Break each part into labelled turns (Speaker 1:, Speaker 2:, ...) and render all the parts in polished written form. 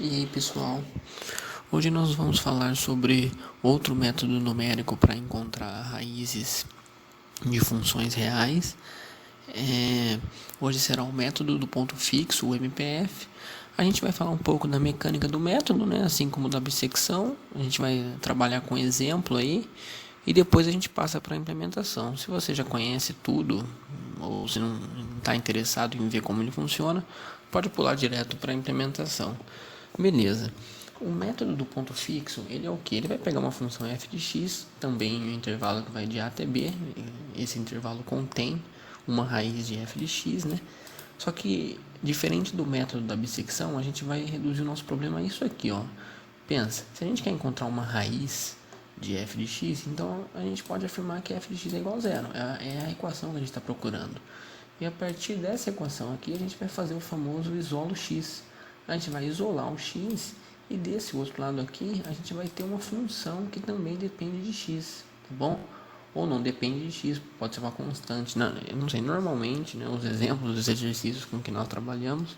Speaker 1: E aí pessoal, hoje nós vamos falar sobre outro método numérico para encontrar raízes de funções reais. Hoje será o método do ponto fixo, o MPF. A gente vai falar um pouco da mecânica do método, né? Assim como da bissecção. A gente vai trabalhar com exemplo aí e depois a gente passa para a implementação. Se você já conhece tudo ou se não está interessado em ver como ele funciona, pode pular direto para a implementação. Beleza. O método do ponto fixo, ele é o que? Ele vai pegar uma função f de x, também um intervalo que vai de a até b. Esse intervalo contém uma raiz de f de x, né? Só que, diferente do método da bissecção, a gente vai reduzir o nosso problema a isso aqui, ó. Pensa, se a gente quer encontrar uma raiz de f de x, então a gente pode afirmar que f de x é igual a zero. É a equação que a gente está procurando. E a partir dessa equação aqui, a gente vai fazer o famoso isolo x. A gente vai isolar o x e desse outro lado aqui, a gente vai ter uma função que também depende de x, tá bom? Ou não depende de x, pode ser uma constante. Não, eu não sei, normalmente, né, os exemplos dos exercícios com que nós trabalhamos,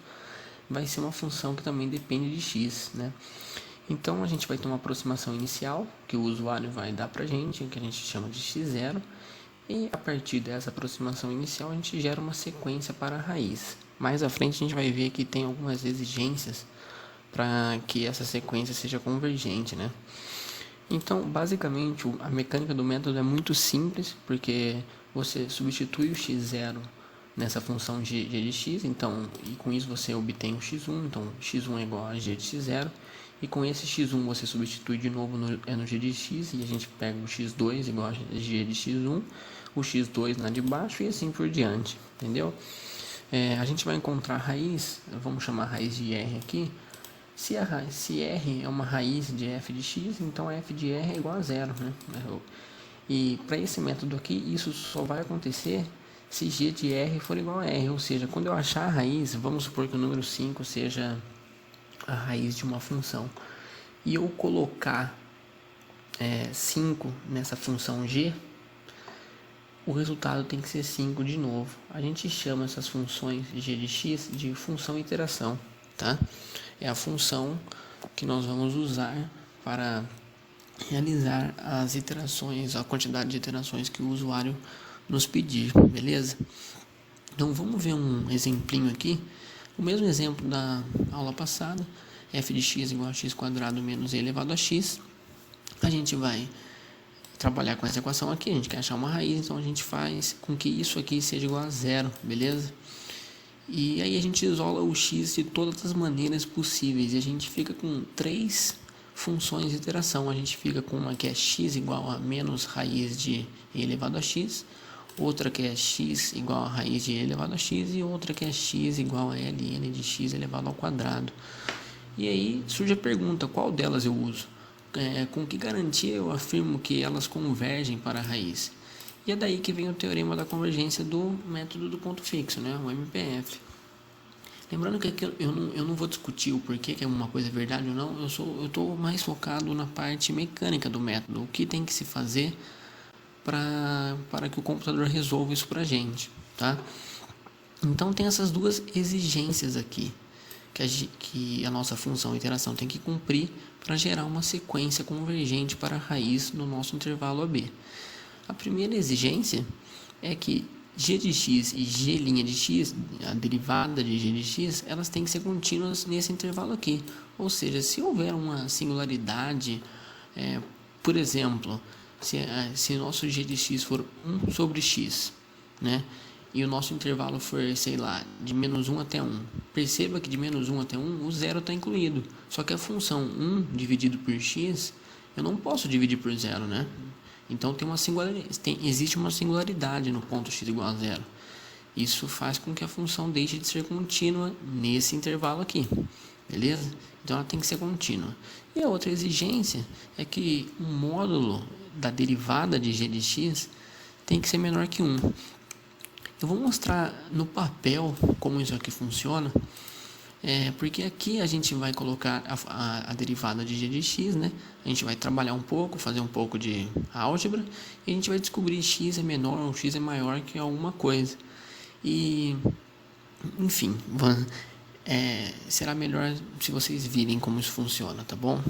Speaker 1: vai ser uma função que também depende de x, né? Então a gente vai ter uma aproximação inicial que o usuário vai dar para a gente, que a gente chama de x0, e a partir dessa aproximação inicial a gente gera uma sequência para a raiz. Mais à frente a gente vai ver que tem algumas exigências para que essa sequência seja convergente, né? Então, basicamente, a mecânica do método é muito simples, porque você substitui o x0 nessa função g de x, então, e com isso você obtém o x1, então x1 é igual a g de x0, e com esse x1 você substitui de novo no g de x, e a gente pega o x2 igual a g de x1, o x2 lá de baixo e assim por diante, entendeu? A gente vai encontrar a raiz, vamos chamar a raiz de r aqui. Se R é uma raiz de f de x, então f de r é igual a zero, né? E para esse método aqui, isso só vai acontecer se g de r for igual a r, ou seja, quando eu achar a raiz, vamos supor que o número 5 seja a raiz de uma função, e eu colocar 5 nessa função g, o resultado tem que ser 5 de novo. A gente chama essas funções g de x de função iteração, tá? É a função que nós vamos usar para realizar as iterações, a quantidade de iterações que o usuário nos pedir, beleza? Então vamos ver um exemplinho aqui, o mesmo exemplo da aula passada, f de x igual a x quadrado menos e elevado a x. A gente vai trabalhar com essa equação aqui, a gente quer achar uma raiz, então a gente faz com que isso aqui seja igual a zero, beleza? E aí a gente isola o x de todas as maneiras possíveis e a gente fica com três funções de iteração. A gente fica com uma que é x igual a menos raiz de e elevado a x, outra que é x igual a raiz de e elevado a x e outra que é x igual a ln de x elevado ao quadrado. E aí surge a pergunta, qual delas eu uso? Com que garantia eu afirmo que elas convergem para a raiz? E é daí que vem o teorema da convergência do método do ponto fixo, né? O MPF. Lembrando que aqui eu não vou discutir o porquê que uma coisa é verdade ou não, eu estou mais focado na parte mecânica do método, o que tem que se fazer para que o computador resolva isso para a gente, tá? Então tem essas duas exigências aqui que a nossa função iteração tem que cumprir para gerar uma sequência convergente para a raiz no nosso intervalo AB. A primeira exigência é que g de x e g' de x, a derivada de g de x, elas têm que ser contínuas nesse intervalo aqui. Ou seja, se houver uma singularidade, por exemplo, se nosso g de x for 1 sobre x, né? E o nosso intervalo for, sei lá, de menos 1 até 1. Perceba que de menos 1 até 1, o zero está incluído. Só que a função 1 dividido por x, eu não posso dividir por zero, né? Então existe uma singularidade no ponto x igual a zero. Isso faz com que a função deixe de ser contínua nesse intervalo aqui. Beleza? Então ela tem que ser contínua. E a outra exigência é que o módulo da derivada de g de x tem que ser menor que 1. Eu vou mostrar no papel como isso aqui funciona, porque aqui a gente vai colocar a derivada de g de x, né? A gente vai trabalhar um pouco, fazer um pouco de álgebra, e a gente vai descobrir x é menor ou x é maior que alguma coisa. E, enfim, será melhor se vocês virem como isso funciona, tá bom?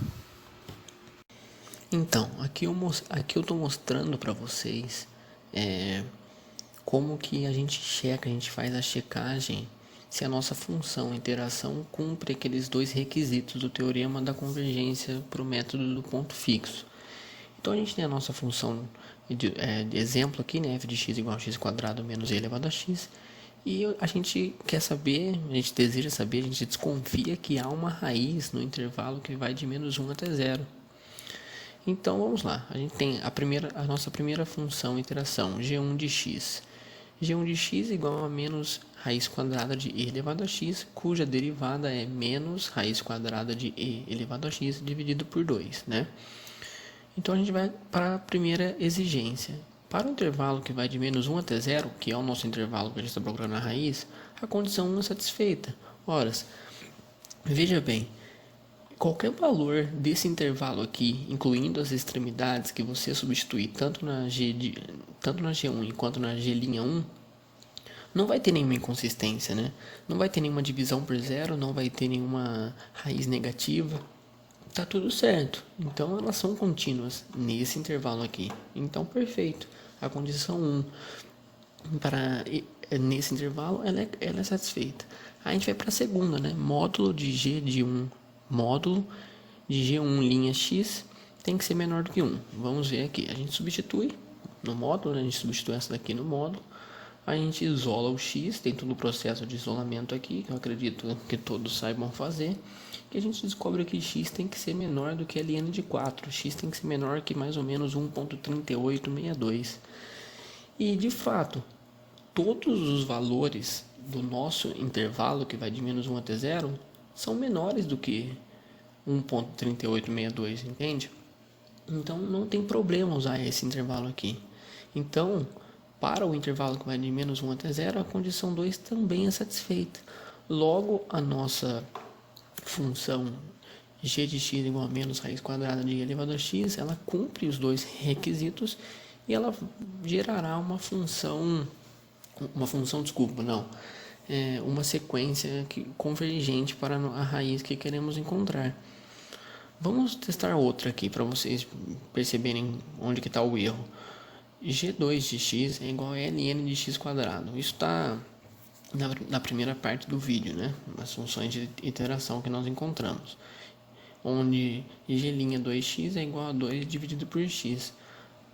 Speaker 1: Então, aqui eu estou mostrando para vocês como que a gente faz a checagem se a nossa função interação cumpre aqueles dois requisitos do teorema da convergência para o método do ponto fixo. Então a gente tem a nossa função de exemplo aqui, né, f de x igual a x quadrado menos e elevado a x, e a gente quer saber, a gente deseja saber, a gente desconfia que há uma raiz no intervalo que vai de menos 1 até 0. Então vamos lá, a gente tem a nossa primeira função interação, g1 de x. g1 de x igual a menos raiz quadrada de e elevado a x, cuja derivada é menos raiz quadrada de e elevado a x dividido por 2, né? Então a gente vai para a primeira exigência. Para o intervalo que vai de menos 1 até 0, que é o nosso intervalo que a gente está procurando a raiz, a condição 1 é satisfeita. Ora, veja bem, qualquer valor desse intervalo aqui, incluindo as extremidades que você substituir tanto na G1 quanto na G'1, não vai ter nenhuma inconsistência, né? Não vai ter nenhuma divisão por zero, não vai ter nenhuma raiz negativa. Tá tudo certo. Então elas são contínuas nesse intervalo aqui. Então perfeito. A condição 1 nesse intervalo ela é satisfeita. Aí a gente vai para a segunda, né? Módulo de G de 1, módulo de G1 linha X tem que ser menor do que 1. Vamos ver aqui. A gente substitui no módulo, né? A gente substitui essa daqui no módulo. A gente isola o x, tem todo o processo de isolamento aqui, que eu acredito que todos saibam fazer. E a gente descobre que x tem que ser menor do que ln de 4. X tem que ser menor que mais ou menos 1,3862. E de fato, todos os valores do nosso intervalo, que vai de menos 1 até 0, são menores do que 1,3862, entende? Então não tem problema usar esse intervalo aqui. Então, para o intervalo que vai de menos 1 até 0, a condição 2 também é satisfeita. Logo, a nossa função g de x igual a menos raiz quadrada de e elevado a x, ela cumpre os dois requisitos e ela gerará uma sequência convergente para a raiz que queremos encontrar. Vamos testar outra aqui para vocês perceberem onde que está o erro. G2 de x é igual a ln de x quadrado. Isso está na primeira parte do vídeo, né? As funções de iteração que nós encontramos. Onde g'2x é igual a 2 dividido por x.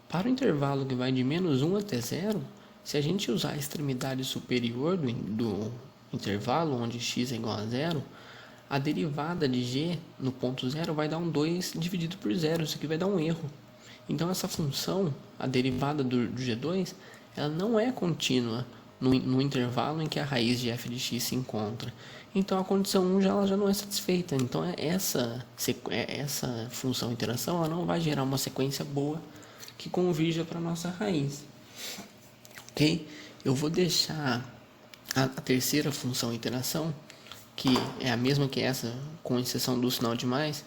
Speaker 1: Para o intervalo que vai de menos 1 até 0, se a gente usar a extremidade superior do intervalo, onde x é igual a 0, a derivada de g no ponto 0 vai dar um 2 dividido por 0. Isso aqui vai dar um erro. Então essa função, a derivada do G2, ela não é contínua no intervalo em que a raiz de f de x se encontra. Então a condição 1 ela já não é satisfeita. Então essa função interação ela não vai gerar uma sequência boa que convirja para a nossa raiz. Ok? Eu vou deixar a terceira função interação, que é a mesma que essa, com exceção do sinal de mais,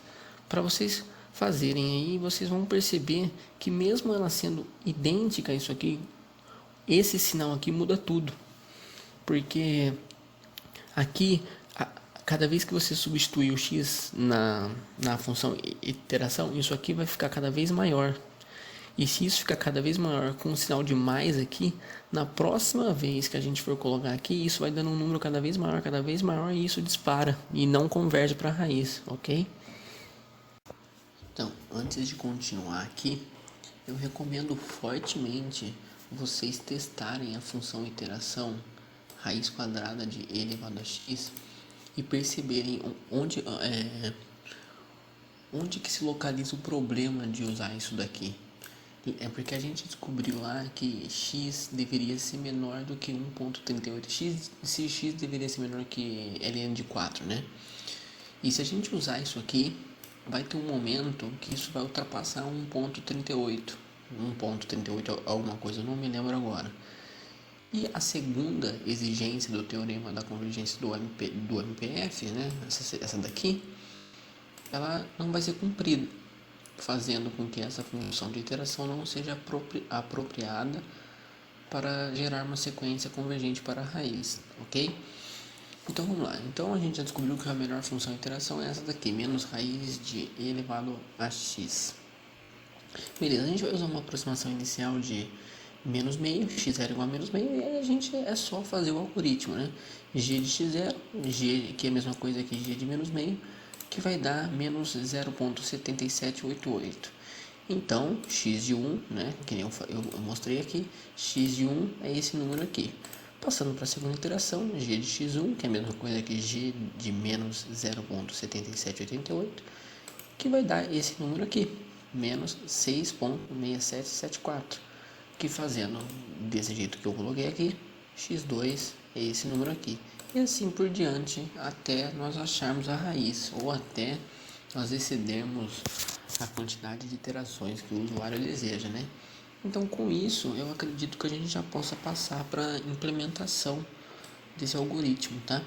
Speaker 1: para vocês fazerem aí, vocês vão perceber que mesmo ela sendo idêntica a isso aqui, esse sinal aqui muda tudo. Porque aqui, cada vez que você substituir o x na função iteração, isso aqui vai ficar cada vez maior. E se isso ficar cada vez maior com o sinal de mais aqui, na próxima vez que a gente for colocar aqui, isso vai dando um número cada vez maior e isso dispara e não converge para a raiz, ok? Então, antes de continuar aqui, eu recomendo fortemente vocês testarem a função iteração raiz quadrada de e elevado a x e perceberem onde que se localiza o problema de usar isso daqui. É porque a gente descobriu lá que x deveria ser menor do que 1,38. Se x deveria ser menor que ln de 4, né? E se a gente usar isso aqui, vai ter um momento que isso vai ultrapassar 1,38. 1,38 alguma coisa, eu não me lembro agora. E a segunda exigência do teorema da convergência do MPF, né? Essa daqui, ela não vai ser cumprida, fazendo com que essa função de iteração não seja apropriada para gerar uma sequência convergente para a raiz, ok? Então vamos lá. Então a gente já descobriu que a melhor função de interação é essa daqui, menos raiz de e elevado a x. Beleza, a gente vai usar uma aproximação inicial de menos meio, x0 igual a menos meio, e aí a gente é só fazer o algoritmo, né? G de x0, g, que é a mesma coisa que g de menos meio, que vai dar menos 0,7788. Então, x de 1, né, que nem eu mostrei aqui, x de 1 é esse número aqui. Passando para a segunda iteração, g de x1, que é a mesma coisa que g de menos 0,7788, que vai dar esse número aqui, menos 6,6774, que fazendo desse jeito que eu coloquei aqui, x2 é esse número aqui. E assim por diante, até nós acharmos a raiz, ou até nós excedermos a quantidade de iterações que o usuário deseja, né? Então, com isso, eu acredito que a gente já possa passar para a implementação desse algoritmo, tá?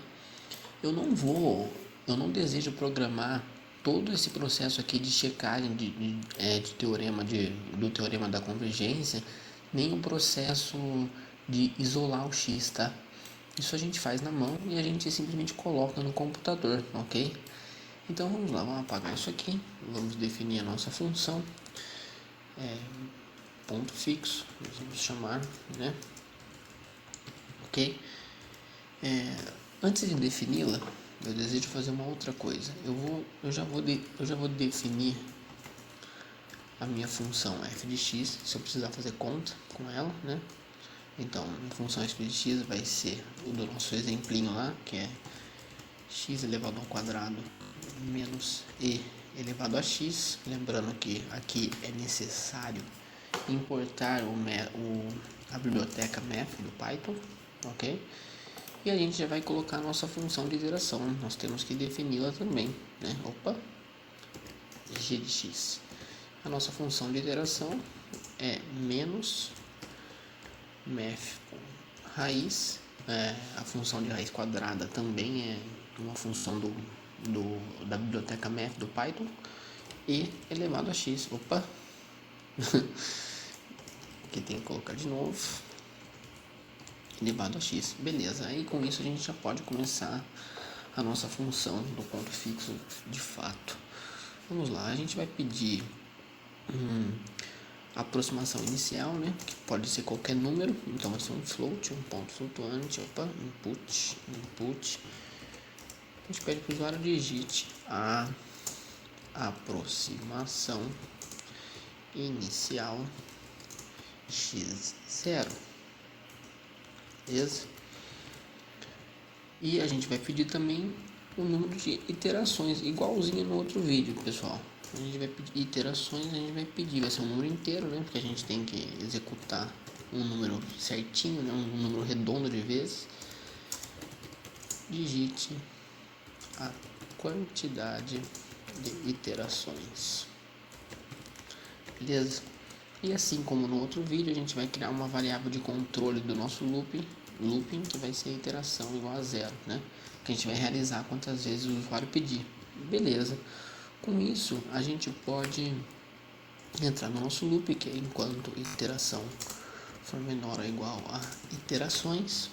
Speaker 1: Eu não desejo programar todo esse processo aqui de checagem de teorema do teorema da convergência, nem o processo de isolar o x, tá? Isso a gente faz na mão e a gente simplesmente coloca no computador, ok? Então vamos lá, vamos apagar isso aqui, vamos definir a nossa função, ponto fixo, vamos chamar, né? Ok? Antes de defini-la, eu desejo fazer uma outra coisa. Eu já vou definir a minha função f de x, se eu precisar fazer conta com ela, né? Então, a função f de x vai ser o do nosso exemplinho lá, que é x elevado ao quadrado menos e elevado a x. Lembrando que aqui é necessário importar a biblioteca math do Python, ok? E a gente já vai colocar a nossa função de iteração. Nós temos que defini-la também, né? G de x. A nossa função de iteração é menos math raiz. A função de raiz quadrada também é uma função da biblioteca math do Python. E elevado a x. Aqui tem que colocar de novo. Elevado a x. Beleza, aí com isso a gente já pode começar a nossa função do ponto fixo de fato. Vamos lá, a gente vai pedir a aproximação inicial, né, que pode ser qualquer número, então vai ser um float, um ponto flutuante, input. A gente pede para o usuário digite a aproximação inicial x0. Beleza? E a gente vai pedir também o número de iterações, igualzinho no outro vídeo, pessoal. A gente vai pedir iterações, vai ser um número inteiro, né? Porque a gente tem que executar um número certinho, né? Um número redondo de vezes. Digite a quantidade de iterações. Beleza? E assim como no outro vídeo, a gente vai criar uma variável de controle do nosso looping, que vai ser a iteração igual a 0, né? Que a gente vai realizar quantas vezes o usuário pedir. Beleza. Com isso, a gente pode entrar no nosso loop, que é enquanto iteração for menor ou igual a iterações.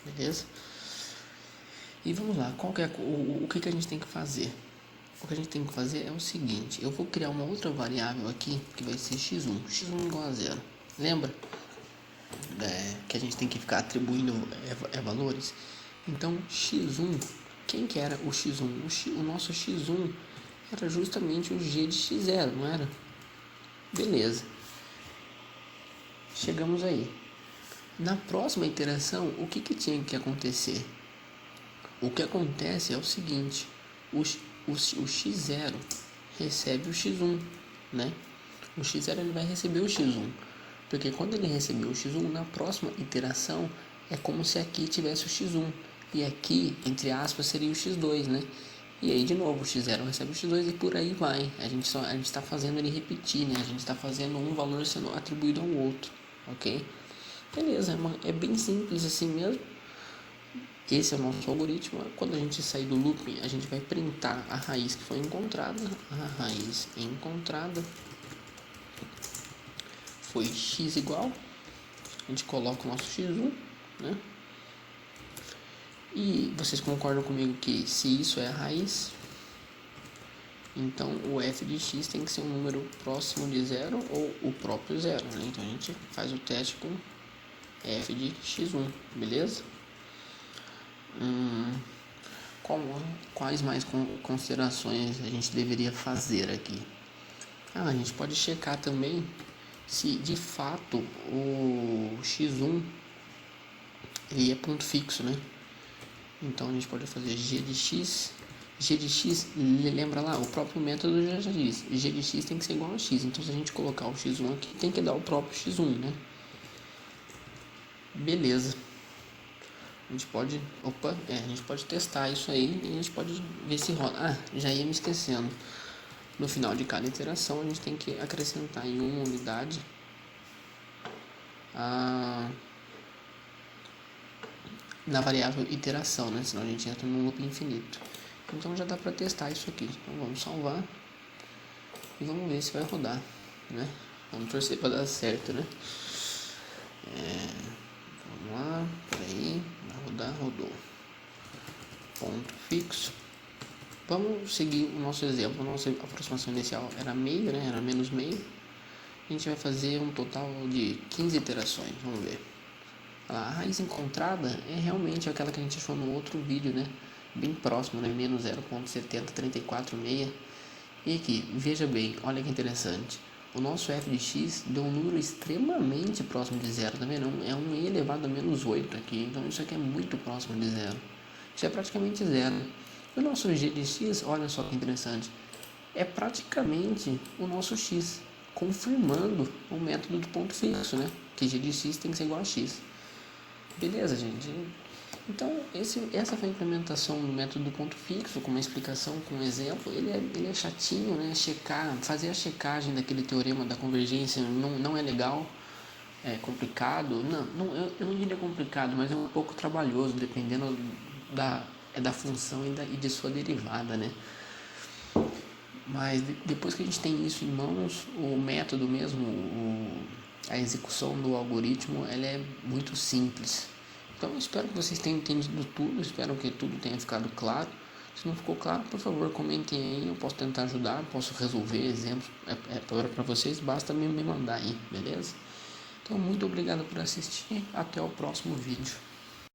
Speaker 1: Beleza? E vamos lá, o que a gente tem que fazer? O que a gente tem que fazer é o seguinte: eu vou criar uma outra variável aqui que vai ser x1 igual a 0. Lembra que a gente tem que ficar atribuindo valores? Então x1, quem que era o x1? O nosso x1 era justamente o g de x0, não era? Beleza, chegamos aí. Na próxima iteração, o que tinha que acontecer? O que acontece é o seguinte: o x0 recebe o x1, né? O x0 ele vai receber o x1, porque quando ele receber o x1, na próxima iteração é como se aqui tivesse o x1 e aqui, entre aspas, seria o x2, né? E aí de novo o x0 recebe o x2 e por aí vai. A gente está fazendo ele repetir, né? A gente está fazendo um valor sendo atribuído ao outro, ok? Beleza, é bem simples assim mesmo. Esse é o nosso algoritmo. Quando a gente sair do looping, a gente vai printar a raiz que foi encontrada. A raiz encontrada foi x igual. A gente coloca o nosso x1, né? E vocês concordam comigo que se isso é a raiz, então o f de x tem que ser um número próximo de zero ou o próprio zero, né? Então a gente faz o teste com f de x1, beleza? Quais mais considerações a gente deveria fazer aqui? A gente pode checar também se de fato o x1 ele é ponto fixo, né? Então a gente pode fazer g de x, lembra lá, o próprio método já diz, g de x tem que ser igual a x, então se a gente colocar o x1 aqui, tem que dar o próprio x1, né? Beleza. A gente pode testar isso aí e a gente pode ver se rola. Já ia me esquecendo. No final de cada iteração a gente tem que acrescentar em uma unidade na variável iteração, né? Senão a gente entra num loop infinito. Então já dá para testar isso aqui. Então vamos salvar e vamos ver se vai rodar, né? Vamos torcer para dar certo, né? Vamos lá, peraí, vai rodar, rodou. Ponto fixo. Vamos seguir o nosso exemplo. A nossa aproximação inicial era meio, né? Era menos meio. A gente vai fazer um total de 15 iterações. Vamos ver. A raiz encontrada é realmente aquela que a gente achou no outro vídeo, né? Bem próximo, né? Menos 0,70346. E aqui, veja bem, olha que interessante. O nosso f de x deu um número extremamente próximo de zero, tá vendo? É um e elevado a menos 8 aqui. Então isso aqui é muito próximo de zero. Isso é praticamente zero. E o nosso g de x, olha só que interessante, é praticamente o nosso x, confirmando o método do ponto fixo, né? Que g de x tem que ser igual a x. Beleza, gente? Então, essa foi a implementação do método do ponto fixo, com uma explicação, com um exemplo. Ele é chatinho, né? Fazer a checagem daquele teorema da convergência não é legal, é complicado. Eu não diria complicado, mas é um pouco trabalhoso, dependendo da função e de sua derivada, né? Mas depois que a gente tem isso em mãos, o método mesmo, a execução do algoritmo, ela é muito simples. Então, espero que vocês tenham entendido tudo, espero que tudo tenha ficado claro. Se não ficou claro, por favor, comentem aí, eu posso tentar ajudar, posso resolver exemplos para vocês, basta me mandar aí, beleza? Então, muito obrigado por assistir, até o próximo vídeo.